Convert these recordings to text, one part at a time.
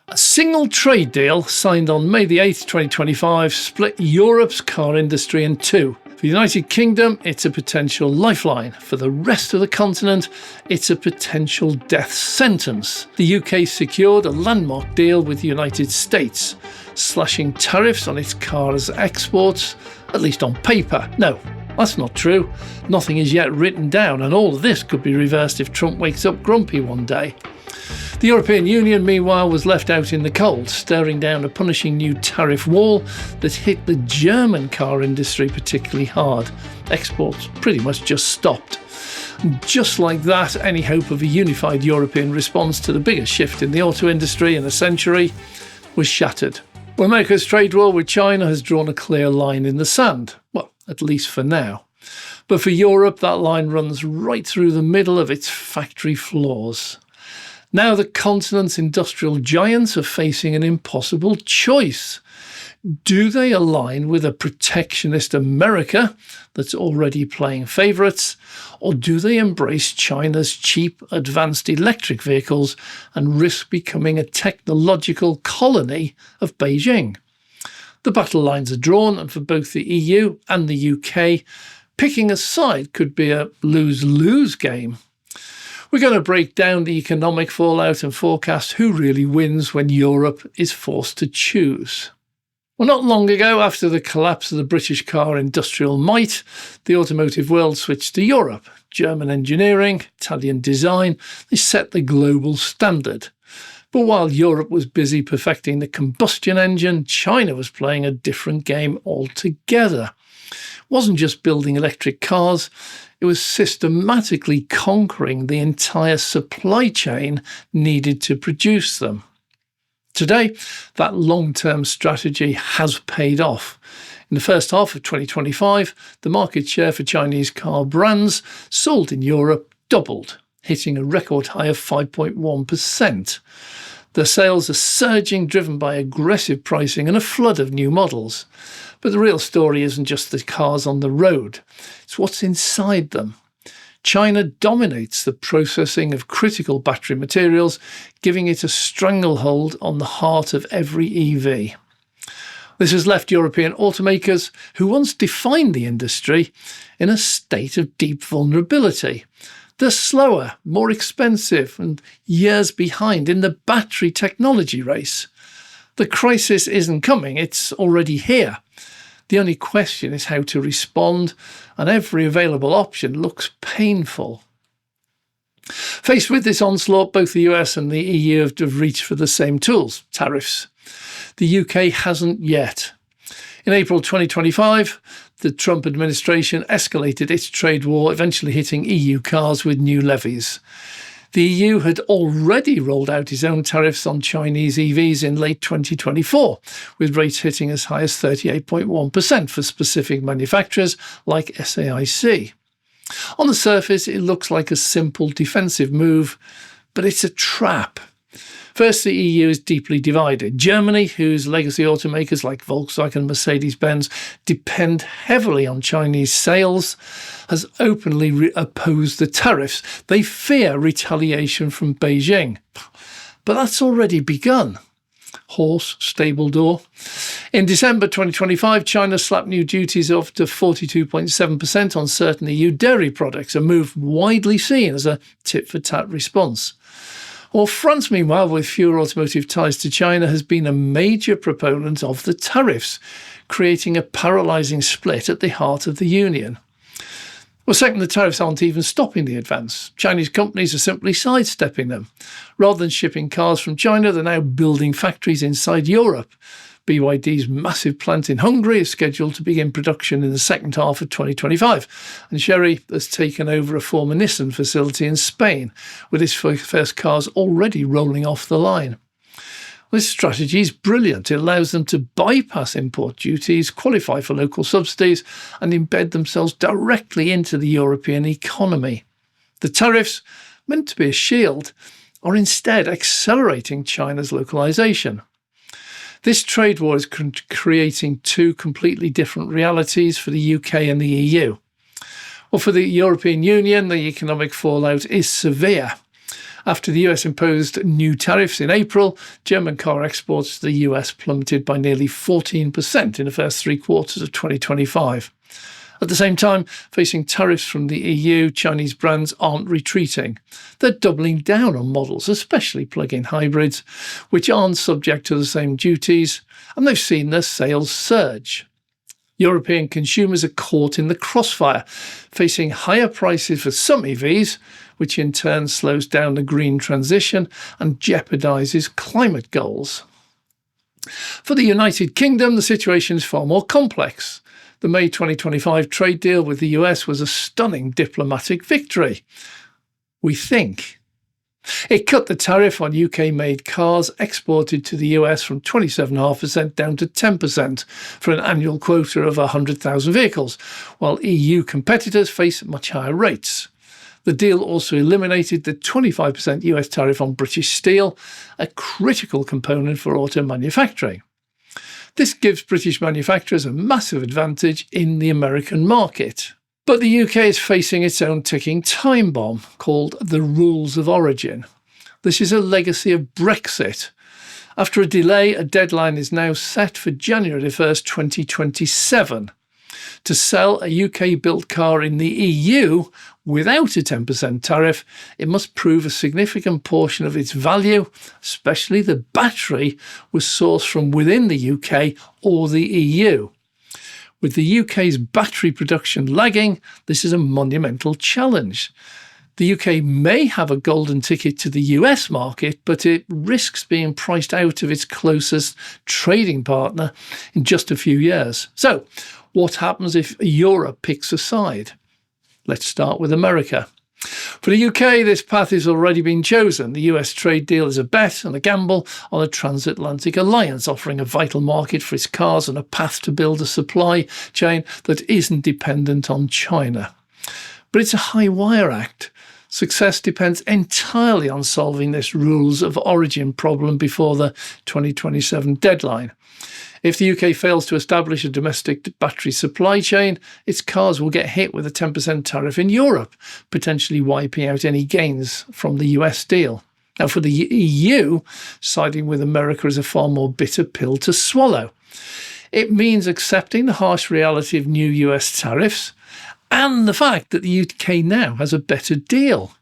A single trade deal signed on May the 8th, 2025 split Europe's car industry in two. For the United Kingdom, it's a potential lifeline. For the rest of the continent, it's a potential death sentence. The UK secured a landmark deal with the United States, slashing tariffs on its cars' exports, at least on paper. No, that's not true. Nothing is yet written down, and all of this could be reversed if Trump wakes up grumpy one day. The European Union, meanwhile, was left out in the cold, staring down a punishing new tariff wall that hit the German car industry particularly hard. Exports pretty much just stopped. And just like that, any hope of a unified European response to the biggest shift in the auto industry in a century was shattered. Well, America's trade war with China has drawn a clear line in the sand. Well, at least for now. But for Europe, that line runs right through the middle of its factory floors. Now the continent's industrial giants are facing an impossible choice. Do they align with a protectionist America that's already playing favourites, or do they embrace China's cheap, advanced electric vehicles and risk becoming a technological colony of Beijing? The battle lines are drawn, and for both the EU and the UK, picking a side could be a lose-lose game. We're going to break down the economic fallout and forecast who really wins when Europe is forced to choose. Well, not long ago, after the collapse of the British car industrial might, the automotive world switched to Europe. German engineering, Italian design, they set the global standard. But while Europe was busy perfecting the combustion engine, China was playing a different game altogether. It wasn't just building electric cars, it was systematically conquering the entire supply chain needed to produce them. Today, that long-term strategy has paid off. In the first half of 2025, the market share for Chinese car brands sold in Europe doubled, hitting a record high of 5.1%. Their sales are surging, driven by aggressive pricing and a flood of new models. But the real story isn't just the cars on the road, it's what's inside them. China dominates the processing of critical battery materials, giving it a stranglehold on the heart of every EV. This has left European automakers, who once defined the industry, in a state of deep vulnerability. They're slower, more expensive, and years behind in the battery technology race. The crisis isn't coming, it's already here. The only question is how to respond, and every available option looks painful. Faced with this onslaught, both the US and the EU have reached for the same tools, tariffs. The UK hasn't yet. In April 2025, the Trump administration escalated its trade war, eventually hitting EU cars with new levies. The EU had already rolled out its own tariffs on Chinese EVs in late 2024, with rates hitting as high as 38.1% for specific manufacturers like SAIC. On the surface, it looks like a simple defensive move, but it's a trap. First, the EU is deeply divided. Germany, whose legacy automakers like Volkswagen and Mercedes-Benz depend heavily on Chinese sales, has openly opposed the tariffs. They fear retaliation from Beijing. But that's already begun. Horse, stable door. In December 2025, China slapped new duties up to 42.7% on certain EU dairy products, a move widely seen as a tit-for-tat response. Well, France, meanwhile, with fewer automotive ties to China, has been a major proponent of the tariffs, creating a paralysing split at the heart of the Union. Well, second, the tariffs aren't even stopping the advance. Chinese companies are simply sidestepping them. Rather than shipping cars from China, they're now building factories inside Europe. BYD's massive plant in Hungary is scheduled to begin production in the second half of 2025, and Chery has taken over a former Nissan facility in Spain, with its first cars already rolling off the line. This strategy is brilliant. It allows them to bypass import duties, qualify for local subsidies, and embed themselves directly into the European economy. The tariffs, meant to be a shield, are instead accelerating China's localization. This trade war is creating two completely different realities for the UK and the EU. Well, for the European Union, the economic fallout is severe. After the US imposed new tariffs in April, German car exports to the US plummeted by nearly 14% in the first 3 quarters of 2025. At the same time, facing tariffs from the EU, Chinese brands aren't retreating. They're doubling down on models, especially plug-in hybrids, which aren't subject to the same duties, and they've seen their sales surge. European consumers are caught in the crossfire, facing higher prices for some EVs, which in turn slows down the green transition and jeopardises climate goals. For the United Kingdom, the situation is far more complex. The May 2025 trade deal with the US was a stunning diplomatic victory, we think. It cut the tariff on UK-made cars exported to the US from 27.5% down to 10% for an annual quota of 100,000 vehicles, while EU competitors face much higher rates. The deal also eliminated the 25% US tariff on British steel, a critical component for auto manufacturing. This gives British manufacturers a massive advantage in the American market. But the UK is facing its own ticking time bomb called the rules of origin. This is a legacy of Brexit. After a delay, a deadline is now set for January 1st, 2027. To sell a UK-built car in the EU without a 10% tariff, it must prove a significant portion of its value, especially the battery, was sourced from within the UK or the EU. With the UK's battery production lagging, this is a monumental challenge. The UK may have a golden ticket to the US market, but it risks being priced out of its closest trading partner in just a few years. So, what happens if Europe picks a side? Let's start with America. For the UK, this path has already been chosen. The US trade deal is a bet and a gamble on a transatlantic alliance, offering a vital market for its cars and a path to build a supply chain that isn't dependent on China. But it's a high-wire act. Success depends entirely on solving this rules of origin problem before the 2027 deadline. If the UK fails to establish a domestic battery supply chain, its cars will get hit with a 10% tariff in Europe, potentially wiping out any gains from the US deal. Now, for the EU, siding with America is a far more bitter pill to swallow. It means accepting the harsh reality of new US tariffs and the fact that the UK now has a better deal.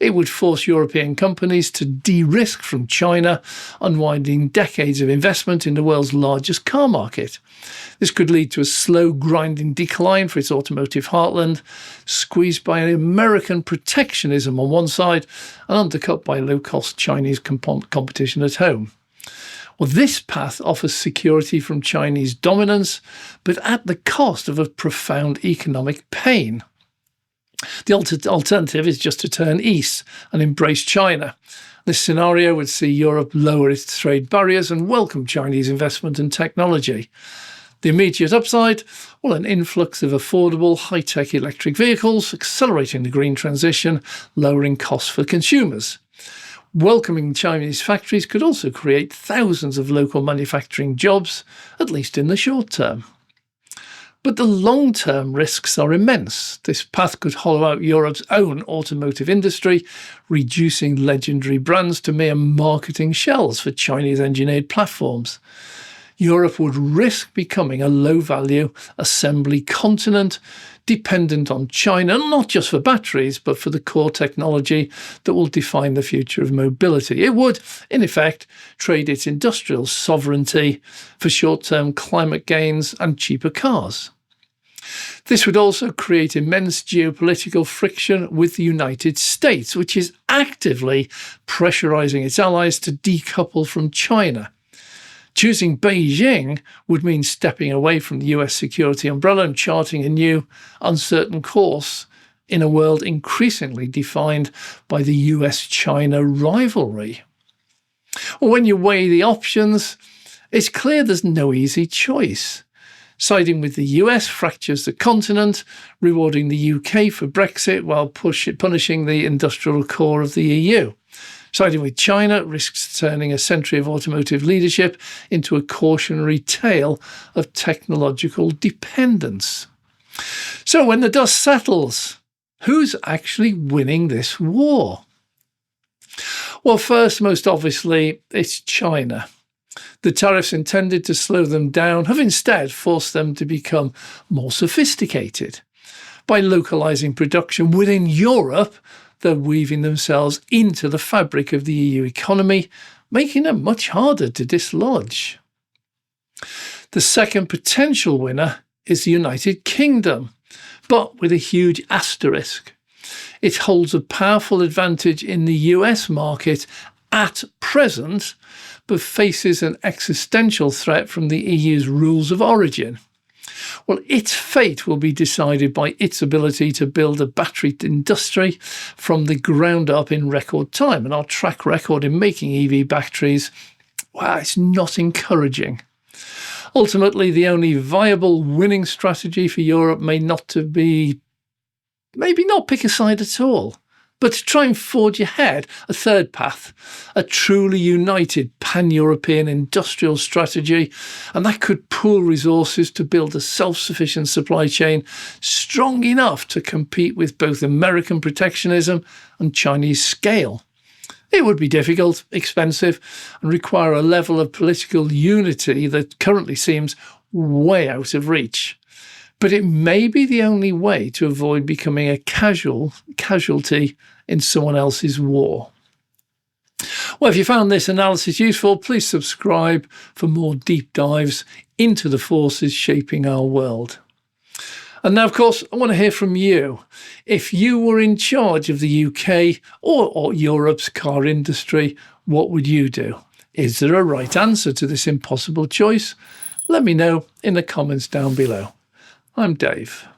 It would force European companies to de-risk from China, unwinding decades of investment in the world's largest car market. This could lead to a slow, grinding decline for its automotive heartland, squeezed by American protectionism on one side and undercut by low-cost Chinese competition at home. Well, this path offers security from Chinese dominance, but at the cost of a profound economic pain. The alternative is just to turn east and embrace China. This scenario would see Europe lower its trade barriers and welcome Chinese investment and technology. The immediate upside? Well, an influx of affordable, high-tech electric vehicles, accelerating the green transition, lowering costs for consumers. Welcoming Chinese factories could also create thousands of local manufacturing jobs, at least in the short term. But the long-term risks are immense. This path could hollow out Europe's own automotive industry, reducing legendary brands to mere marketing shells for Chinese-engineered platforms. Europe would risk becoming a low-value assembly continent, dependent on China, not just for batteries, but for the core technology that will define the future of mobility. It would, in effect, trade its industrial sovereignty for short-term climate gains and cheaper cars. This would also create immense geopolitical friction with the United States, which is actively pressurizing its allies to decouple from China. Choosing Beijing would mean stepping away from the US security umbrella and charting a new, uncertain course in a world increasingly defined by the US-China rivalry. When you weigh the options, it's clear there's no easy choice. Siding with the US fractures the continent, rewarding the UK for Brexit while punishing the industrial core of the EU. Siding with China risks turning a century of automotive leadership into a cautionary tale of technological dependence. So when the dust settles, who's actually winning this war? Well, first, most obviously, it's China. The tariffs intended to slow them down have instead forced them to become more sophisticated. By localising production within Europe, they're weaving themselves into the fabric of the EU economy, making them much harder to dislodge. The second potential winner is the United Kingdom, but with a huge asterisk. It holds a powerful advantage in the US market at present, but faces an existential threat from the EU's rules of origin. Well, its fate will be decided by its ability to build a battery industry from the ground up in record time. And our track record in making EV batteries, well, it's not encouraging. Ultimately, the only viable winning strategy for Europe may not be maybe not pick a side at all, but to try and forge ahead a third path, a truly united pan-European industrial strategy, and that could pool resources to build a self-sufficient supply chain strong enough to compete with both American protectionism and Chinese scale. It would be difficult, expensive, and require a level of political unity that currently seems way out of reach. But it may be the only way to avoid becoming a casualty in someone else's war. Well, if you found this analysis useful, please subscribe for more deep dives into the forces shaping our world. And now, of course, I want to hear from you. If you were in charge of the UK or Europe's car industry, what would you do? Is there a right answer to this impossible choice? Let me know in the comments down below. I'm Dave.